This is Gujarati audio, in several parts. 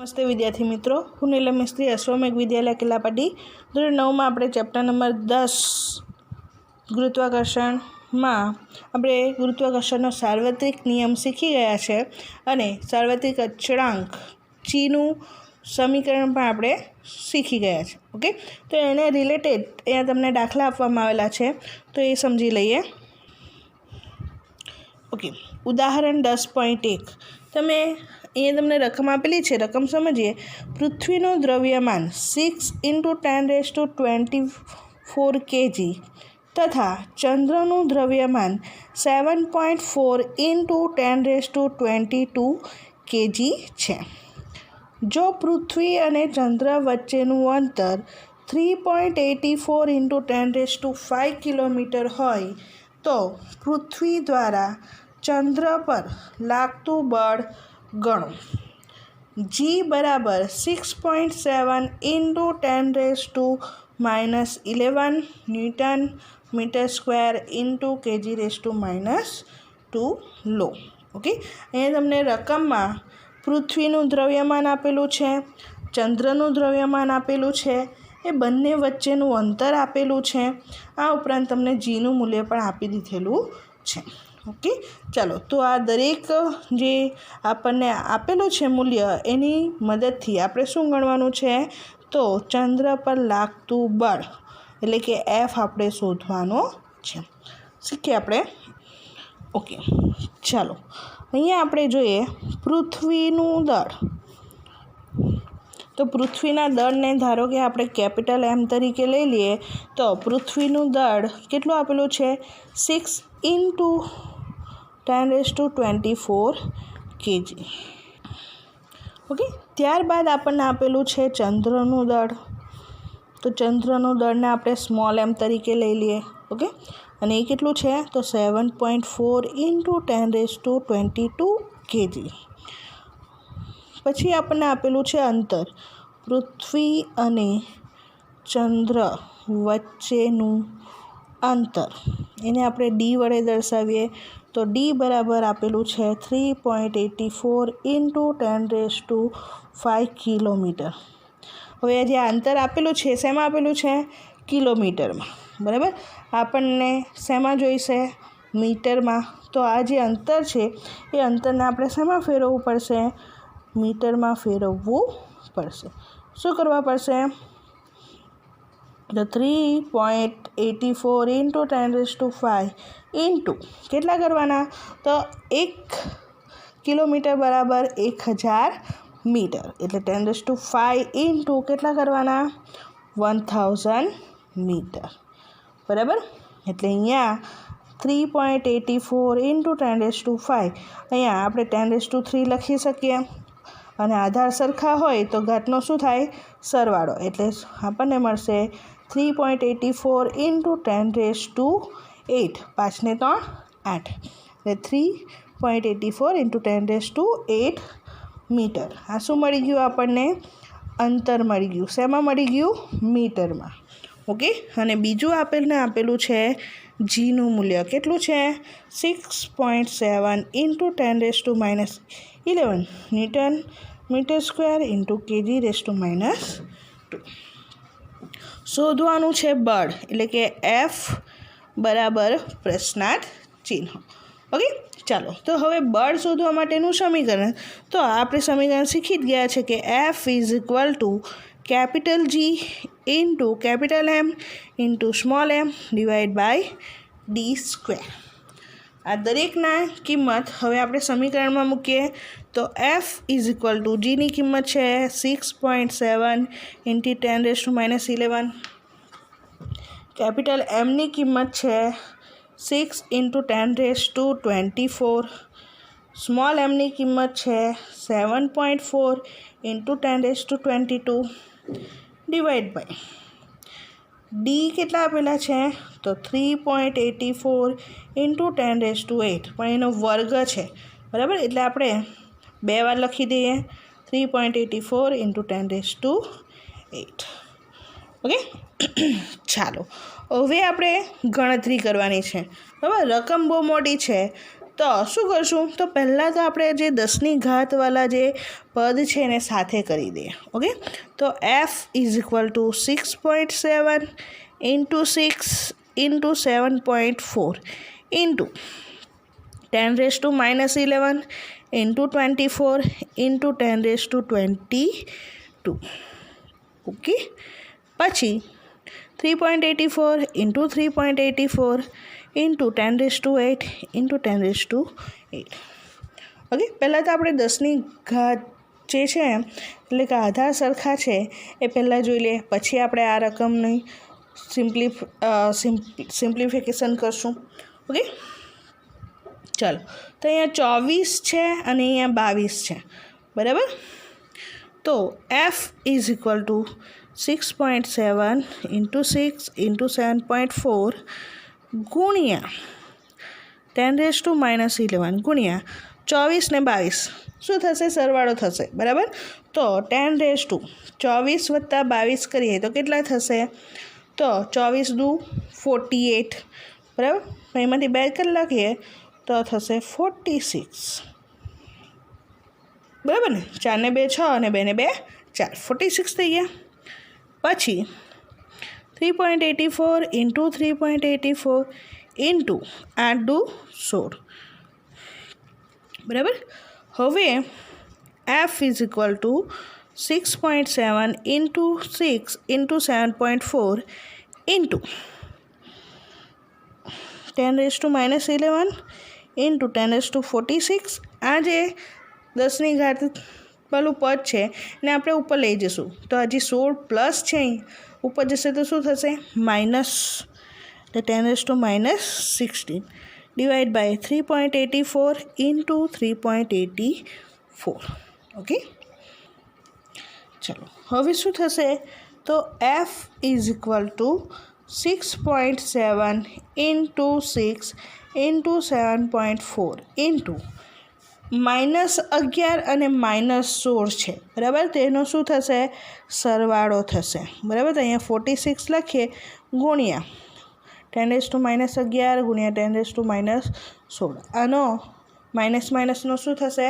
नमस्ते विद्यार्थी मित्रों, हूँ नीलम मिस्त्री अश्वमेघ विद्यालय किल्लापाटी धोरण 9 में આપણે चैप्टर नंबर 10 गुरुत्वाकर्षण में આપણે ગુરુત્વાકર્ષણનો સાર્વત્રિક નિયમ શીખી ગયા છે અને સાર્વત્રિક અચળાંક ચીનું સમીકરણ પણ આપણે શીખી ગયા છે। ઓકે, તો એને રિલેટેડ અહીંયા તમને દાખલા આપવામાં આવેલા છે, તો એ સમજી લઈએ। ओके, उदाहरण 10.1 तमे अहीं तमने रकम आपेली है, रकम समझिए। पृथ्वीनु द्रव्यमान 6 × 10⁻24 kg तथा चंद्रनु द्रव्यमान 7.4 × 10⁻22 kg है। जो पृथ्वी और चंद्र वच्चेनु अंतर 3.84 × 10⁵ किलोमीटर होय तो पृथ्वी द्वारा चंद्र पर लागतु बळ गणो। G बराबर 6.7 × 10⁻11 newton metre square into kg⁻2 लो। ओके, अहीं तमने रकम में पृथ्वीनु द्रव्यमान आपेलू है, चंद्रनु द्रव्यमान आपेलू है, ए बंने वच्चेनु अंतर आपेलू है। आ उपरांत तमने जीनु मूल्य पण आपी दीधेलू है। ओके, चलो तो आ दरेक जे आपने आपेलू है मूल्य एनी मददथी आपणे शुं गणवानुं छे, तो चंद्र पर लागतु बळ एटले के एफ आपणे शोधवानो छे। शीखीए आपणे। ओके, चलो अहींया आपणे जोईए पृथ्वीनुं दळ। तो पृथ्वीना दळने धारो के आपणे कैपिटल एम तरीके लई लीए तो पृथ्वीनुं दळ केटलुं आपेलुं छे 6 × 10⁻24 kg। ओके, त्यारबाद आपणे आपेलुं छे चंद्रनुं दळ। तो चंद्रनुं दळने आपणे स्मॉल एम तरीके लई लीए। ओके, अने ए केटलुं छे तो 7.4 × 10⁻22 kg। पछी आपने आपेलू है अंतर पृथ्वी अने चंद्र वच्चेनु अंतर, एने आपणे डी वडे दर्शावीए तो डी बराबर आपेलू है 3.84 × 10⁵ किलोमीटर। हवे जे अंतर आपेलू है शेमा आपेलू है किलोमीटर में, बराबर। आपने शेमा जोईशे मीटर में, तो आ जे अंतर है ये अंतर ने आपणे शेमा फेरववुं पड़शे, मीटर में फेरववुं पड़शे। शुं करवा पड़शे, तो 3.84 × 10⁵ इंटू केटला करवाना, तो 1 किलोमीटर बराबर 1000 मीटर एटले 10⁵ इंटू केटला करवाना 1000 मीटर, बराबर। एटले अहींया 3.84 × 10⁵ अहींया आपणे 10⁻³ लखी શકીએ અને આધાર સરખા હોય તો ઘાતનો શું થાય સરવાળો, એટલે આપણને મળશે 3.84 × 10⁸ 5 ને 3 8 એટલે 3.84 × 10⁸ मीटर। आ શું મળી ગયું આપણને અંતર મળી ગયું, શેમાં મળી ગયું મીટરમાં। ઓકે, અને બીજું આપેલું છે જીનું મૂલ્ય કેટલું છે 6.7 × 10⁻11 newton metre square into kg⁻2। शोधवानुं छे बळ एटले के एफ बराबर प्रश्नार्थ चिन्ह। ओके, चलो तो हवे बळ शोधवा माटेनुं समीकरण, तो आपणे समीकरण शीखी ज गया छे कि F capital G into capital M into small M divide by D square. आ दरेकना किंमत हवे आपणे समीकरण में मूकीए तो एफ जी नी किंमत है 6.7 × 10⁻11, कैपिटल एम नी किंमत है 6 × 10⁻24, स्मॉल एम नी किंमत है 7.4 × 10⁻22 डिवाइड बाय डी केटला आपेला है तो 3.84 × 10⁸ पण एनो वर्ग है, बराबर। एटले आपणे 2 वार लखी दीए 3.84 × 10⁸। ओके, चालो हवे आपणे गणतरी करवानी छे। बराबर, रकम बहुत मोटी है તો શું કરશું? તો પહેલાં તો આપણે જે 10ની ઘાતવાળા જે પદ છે એને સાથે કરી દઈએ. ઓકે, તો f is equal two 6.7 into 6 into 7.4 into 10⁻11 into 24 into 10⁻22. Okay, પછી 3.84 ઇન્ટુ 3.84 ઇન્ટુ 10⁸ ઇન્ટુ 10⁸. ઓકે, પહેલાં તો આપણે 10ની ઘાત જે છે એટલે કે આધાર સરખા છે એ પહેલાં જોઈ લઈએ, પછી આપણે આ રકમની સિમ્પ્લિફિકેશન કરશું. ઓકે, ચાલો. તો અહીંયા 24 છે અને અહીંયા 22 છે, બરાબર. તો f is equal two 6.7 into 6 into 7.4 ગુણ્યા 10⁻11 ગુણ્યા 24 ને 22 શું થશે? સરવાળો થશે, બરાબર. તો 10⁻24 વત્તા 22 કરીએ તો કેટલા થશે? તો 24 દુ 48, બરાબર. એમાંથી 2 કરી નાખીએ તો થશે 46, બરાબર ને. 4 ને 2 6 અને 2 ને 2 4, 46 થઈ ગયા. પછી 3.84 ઇન્ટુ 3.84 ઇન્ટુ 8 દુ 16, બરાબર. હવે f is equal two 6.7 into 6 into 7.4 into 10⁻11 into 10⁻46. આ જે 10ની ઘાત પેલું પદ છે એને આપણે ઉપર લઈ જઈશું તો હજી 16 પ્લસ છે, અહીં ઉપર જશે તો શું થશે? માઇનસ, એટલે 10⁻16 ડિવાઈડ બાય 3.84 ઇન્ટુ 3.84. ઓકે, ચલો હવે શું થશે? તો f is equal two 6.7 into 6 into 7.4 into -11 અને -16 છે, બરાબર. તેનો શું થશે? સરવાળો થશે, બરાબર. તો અહીંયા 46 લખીએ ગુણ્યા 10⁻11 ગુણ્યા 10⁻16. આનો માઇનસનો શું થશે?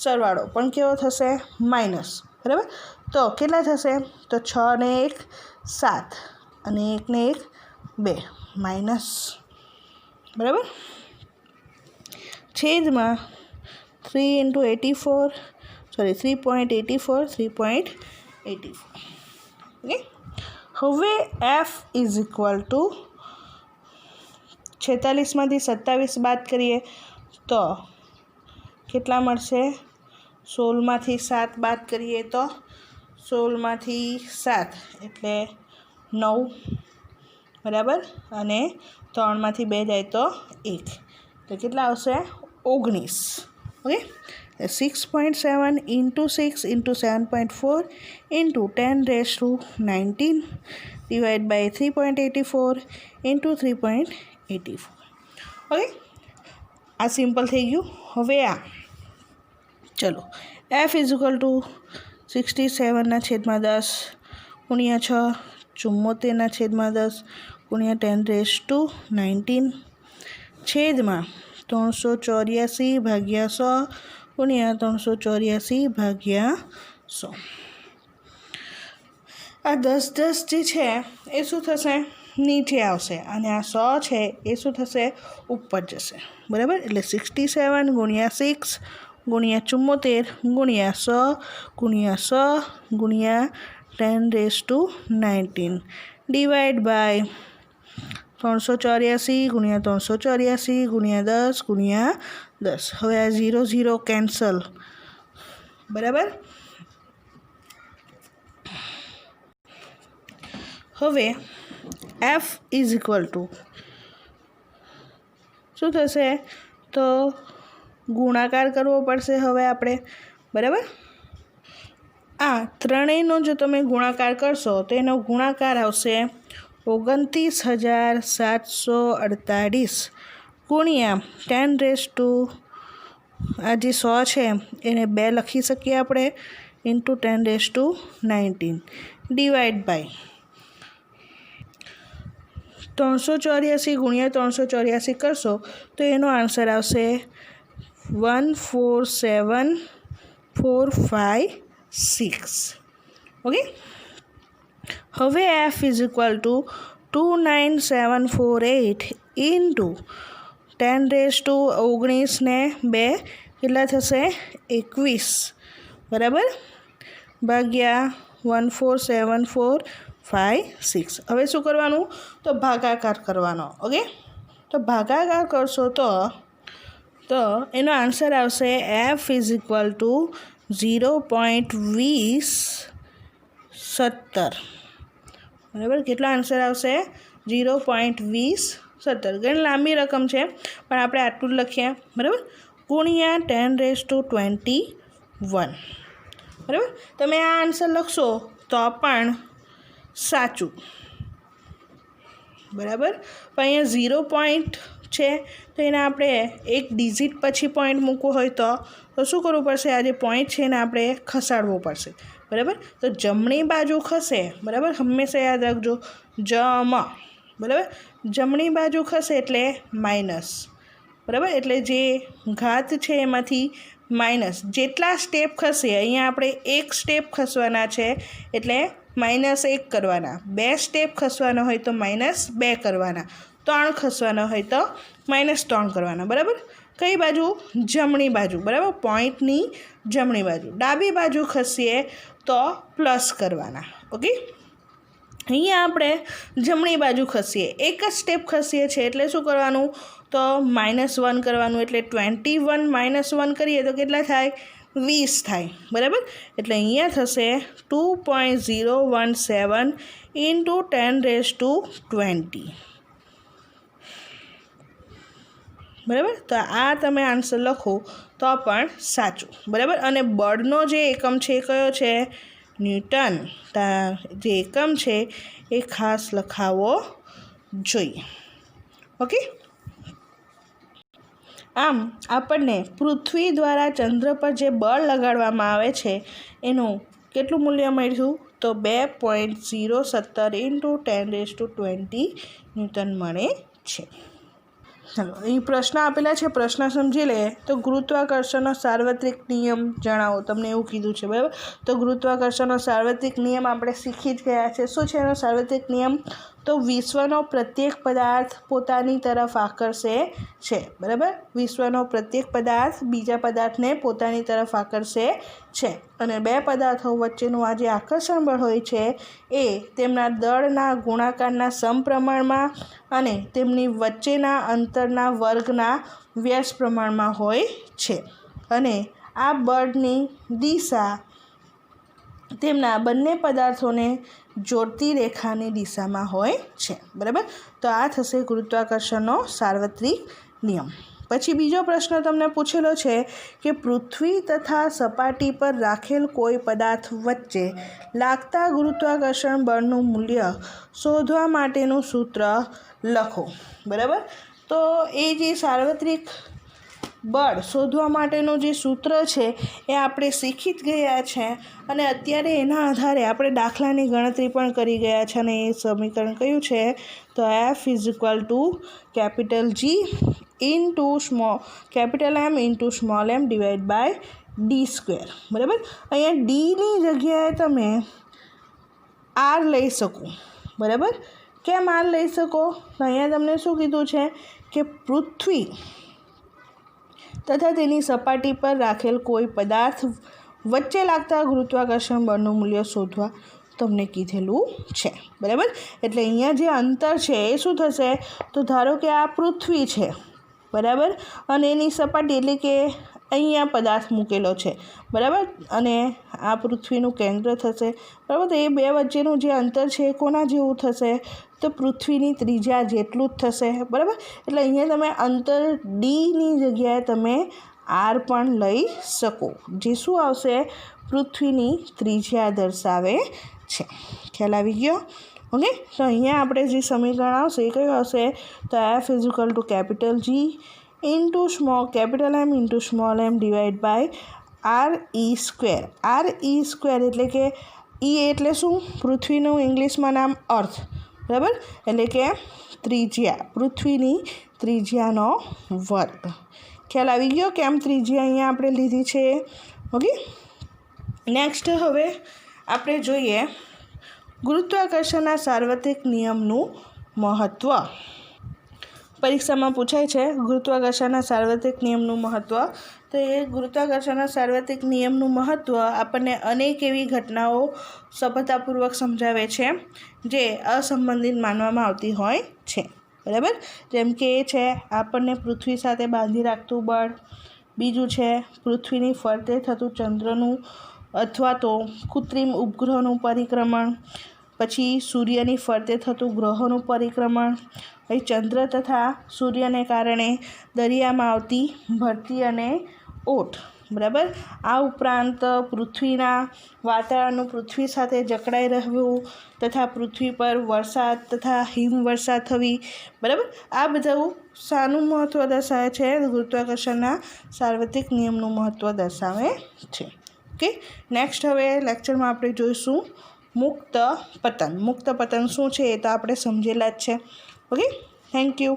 સરવાળો પણ કેવો થશે? માઇનસ, બરાબર. તો કેટલા થશે? તો 6 ને 1 7 અને 1 ને 1 2 માઇનસ, બરાબર. છેદમાં 3.84 3.84. ઓકે, હવે f ઇઝ ઇક્વલ ટુ 46માંથી 27 બાદ કરીએ તો કેટલા મળશે? 16માંથી 7 બાદ કરીએ તો 16માંથી 7 એટલે 9, બરાબર. અને 3માંથી 2 જાય તો 1, તો કેટલા આવશે? 19. Okay, 6.7 into 6 into 7.4 into 10⁻19 divide by 3.84 into 3.84. Okay, આ સિમ્પલ થઈ ગયું. હવે આ ચલો f ઇઝ ઇક્વલ ટુ 67/10 ગુણ્યા 6 74/10 ગુણ્યા 10⁻19 છેદમાં 384/100 ગુણ્યા 384/100. આ 10 જે છે એ શું થશે? નીચે આવશે અને આ 100 છે એ શું થશે? ઉપર જશે, બરાબર. એટલે 67 ગુણ્યા 6 ગુણ્યા 74 ગુણ્યા 100 ગુણ્યા 100 ગુણ્યા 10⁻19 ડિવાઈડ બાય 384 ગુણ્યા 384 ગુણ્યા 10 ગુણ્યા 10. હવે આ 0 0 કેન્સલ, બરાબર. હવે f ઇઝ ઇક્વલ ટુ શું થશે? તો ગુણાકાર કરવો પડશે હવે આપણે, બરાબર. આ ત્રણેયનો જો તમે ગુણાકાર કરશો તો એનો ગુણાકાર આવશે 29,748 ગુણ્યા 10⁻, આ જે 100 છે એને 2 લખી શકીએ આપણે ઇન્ટુ 10⁻19 ડિવાઈડ બાય 384 ગુણ્યા 384 કરશો તો એનો આન્સર આવશે 14746 ઓકે. હવે F is equal two 29748 into 10⁻19 ને 2 કેટલા થશે 21 બરાબર ભાગ્યા 14746. હવે શું કરવાનું તો ભાગાકાર કરવાનો. ઓકે તો ભાગાકાર કરશો તો એનો આન્સર આવશે એફ ઇઝ ઇક્વલ ટુ 0.2070 બરાબર. કેટલો આન્સર આવશે 0.2070. ઘણી લાંબી રકમ છે પણ આપણે આટલું જ લખીએ બરાબર ગુણ્યા 10⁻21 બરાબર. તમે આ આન્સર લખશો તો પણ સાચું બરાબર. પણ અહીંયા 0 પોઈન્ટ છે તો એને આપણે એક ડિજિટ પછી પોઈન્ટ મૂકવો હોય તો શું કરવું પડશે? આ જે પોઈન્ટ છે એને આપણે ખસાડવો પડશે બરાબર. તો જમણી બાજુ ખસે બરાબર. હંમેશા યાદ રાખજો બરાબર. જમણી બાજુ ખસે એટલે માઇનસ બરાબર. એટલે જે ઘાત છે એમાંથી માઇનસ જેટલા સ્ટેપ ખસે અહીંયા આપણે એક સ્ટેપ ખસવાના છે એટલે -1 કરવાના. 2 સ્ટેપ ખસવાનો હોય તો -2 કરવાના. 3 ખસવાનો હોય તો -3 કરવાના બરાબર. કઈ બાજુ? જમણી બાજુ બરાબર. પોઈન્ટની જમણી બાજુ. ડાબી બાજુ ખસીએ તો પ્લસ કરવાના. ઓકે અહીંયા આપણે જમણી બાજુ ખસીએ એક જ સ્ટેપ ખસીએ છીએ એટલે શું કરવાનું તો -1 કરવાનું. એટલે 21 -1 કરીએ તો કેટલા થાય 20 થાય બરાબર. એટલે અહીંયા થશે 2.017 ઇન્ટુ 10⁻20 બરાબર. તો આ તમે આન્સર લખો તો પણ સાચું બરાબર. અને બળનો જે એકમ છે એ કયો છે? ન્યૂટન. જે એકમ છે એ ખાસ લખાવવો જોઈએ. ઓકે. આમ આપણને પૃથ્વી દ્વારા ચંદ્ર પર જે બળ લગાડવામાં આવે છે એનું કેટલું મૂલ્ય મળ્યું તો 2.017 ઇન્ટુ 10⁻20 ન્યૂટન મળે છે. ચાલો અહીં પ્રશ્ન આપેલા છે. પ્રશ્ન સમજી લે તો ગુરુત્વાકર્ષણનો સાર્વત્રિક નિયમ જણાવો. તમને એવું કીધું છે બરાબર. તો ગુરુત્વાકર્ષણનો સાર્વત્રિક નિયમ આપણે શીખી જ ગયા છે. શું છે એનો સાર્વત્રિક નિયમ? તો વિશ્વનો પ્રત્યેક પદાર્થ પોતાની તરફ આકર્ષે છે બરાબર. વિશ્વનો પ્રત્યેક પદાર્થ બીજા પદાર્થને પોતાની તરફ આકર્ષે છે. અને બે પદાર્થો વચ્ચેનું આ જે આકર્ષણ બળ હોય છે એ તેમના દળના ગુણાકારના સમપ્રમાણમાં અને તેમની વચ્ચેના અંતરના વર્ગના વ્યસ્ત પ્રમાણમાં હોય છે. અને આ બળની દિશા તેમના બંને પદાર્થોને જોડતી રેખાની દિશામાં હોય છે બરાબર. તો આ થશે ગુરુત્વાકર્ષણનો સાર્વત્રિક નિયમ. પછી બીજો પ્રશ્ન તમને પૂછેલો છે કે પૃથ્વી તથા સપાટી પર રાખેલ કોઈ પદાર્થ વચ્ચે લાગતા ગુરુત્વાકર્ષણ બળનું મૂલ્ય શોધવા માટેનું સૂત્ર લખો બરાબર. તો એ જે સાર્વત્રિક બળ શોધવા માટેનું જે સૂત્ર છે એ આપણે શીખી જ ગયા છે. અને અત્યારે એના આધારે આપણે દાખલાની ગણતરી પણ કરી ગયા છે. અને એ સમીકરણ કયું છે તો F is equal to G into M into m divide by d² બરાબર. અહીંયા ડીની જગ્યાએ તમે R લઈ શકો બરાબર. કેમ R લઈ શકો? તો અહીંયા તમને શું કીધું છે કે પૃથ્વી તથા તેની સપાટી પર રાખેલ કોઈ પદાર્થ વચ્ચે લાગતા ગુરુત્વાકર્ષણ બળનું મૂલ્ય શોધવા તમને કીધેલું છે બરાબર. એટલે અહીંયા જે અંતર છે એ શું થશે તો ધારો કે આ પૃથ્વી છે બરાબર અને એની સપાટી એટલે કે અહીંયા પદાર્થ મૂકેલો છે બરાબર. અને આ પૃથ્વીનું કેન્દ્ર થશે બરાબર. તો એ બે વચ્ચેનું જે અંતર છે એ કોના જેવું થશે તો પૃથ્વીની ત્રિજ્યા જેટલું જ થશે બરાબર. એટલે અહીંયા તમે અંતર ડીની જગ્યાએ તમે આર પણ લઈ શકો જે શું આવશે પૃથ્વીની ત્રિજ્યા દર્શાવે છે. ખ્યાલ આવી ગયો? ઓકે. તો અહીંયા આપણે જે સમીકરણ આવશે એ કયું આવશે તો F is equal to G into M into m divide by RE². RE² એટલે કે E એટલે શું? પૃથ્વીનું ઇંગ્લિશમાં નામ અર્થ બરાબર. એટલે કે ત્રિજ્યા, પૃથ્વીની ત્રિજ્યાનો વર્ગ ખ્યાલ આવી ગયો કેમ ત્રીજી અહીંયા આપણે લીધી છે. ઓકે, નેક્સ્ટ હવે આપણે જોઈએ ગુરુત્વાકર્ષણના સાર્વત્રિક નિયમનું મહત્ત્વ. પરીક્ષામાં પૂછાય છે ગુરુત્વાકર્ષણના સાર્વત્રિક નિયમનું મહત્ત્વ. તો એ ગુરુત્વાકર્ષણના સાર્વત્રિક નિયમનું મહત્ત્વ આપણને અનેક એવી ઘટનાઓ સફળતાપૂર્વક સમજાવે છે જે અસંબંધિત માનવામાં આવતી હોય છે. બરાબર, જેમ કે એ છે આપણને પૃથ્વી સાથે બાંધી રાખતું બળ, બીજું છે પૃથ્વીની ફરતે થતું ચંદ્રનું અથવા તો કૃત્રિમ ઉપગ્રહોનું પરિક્રમણ, પછી સૂર્યની ફરતે થતું ગ્રહોનું પરિક્રમણ, પછી ચંદ્ર તથા સૂર્યને કારણે દરિયામાં આવતી ભરતી અને ઓટ. બરાબર, આ ઉપરાંત પૃથ્વીના વાતાવરણનું પૃથ્વી સાથે જકડાઈ રહેવું તથા પૃથ્વી પર વરસાદ તથા હિમવર્ષા થવી. બરાબર, આ બધું શાનું મહત્ત્વ દર્શાવે છે? ગુરુત્વાકર્ષણના સાર્વત્રિક નિયમનું મહત્ત્વ દર્શાવે છે. ઓકે, નેક્સ્ટ હવે લેક્ચરમાં આપણે જોઈશું મુક્ત પતન. મુક્ત પતન શું છે એ તો આપણે સમજેલા જ છે. Okay, thank you.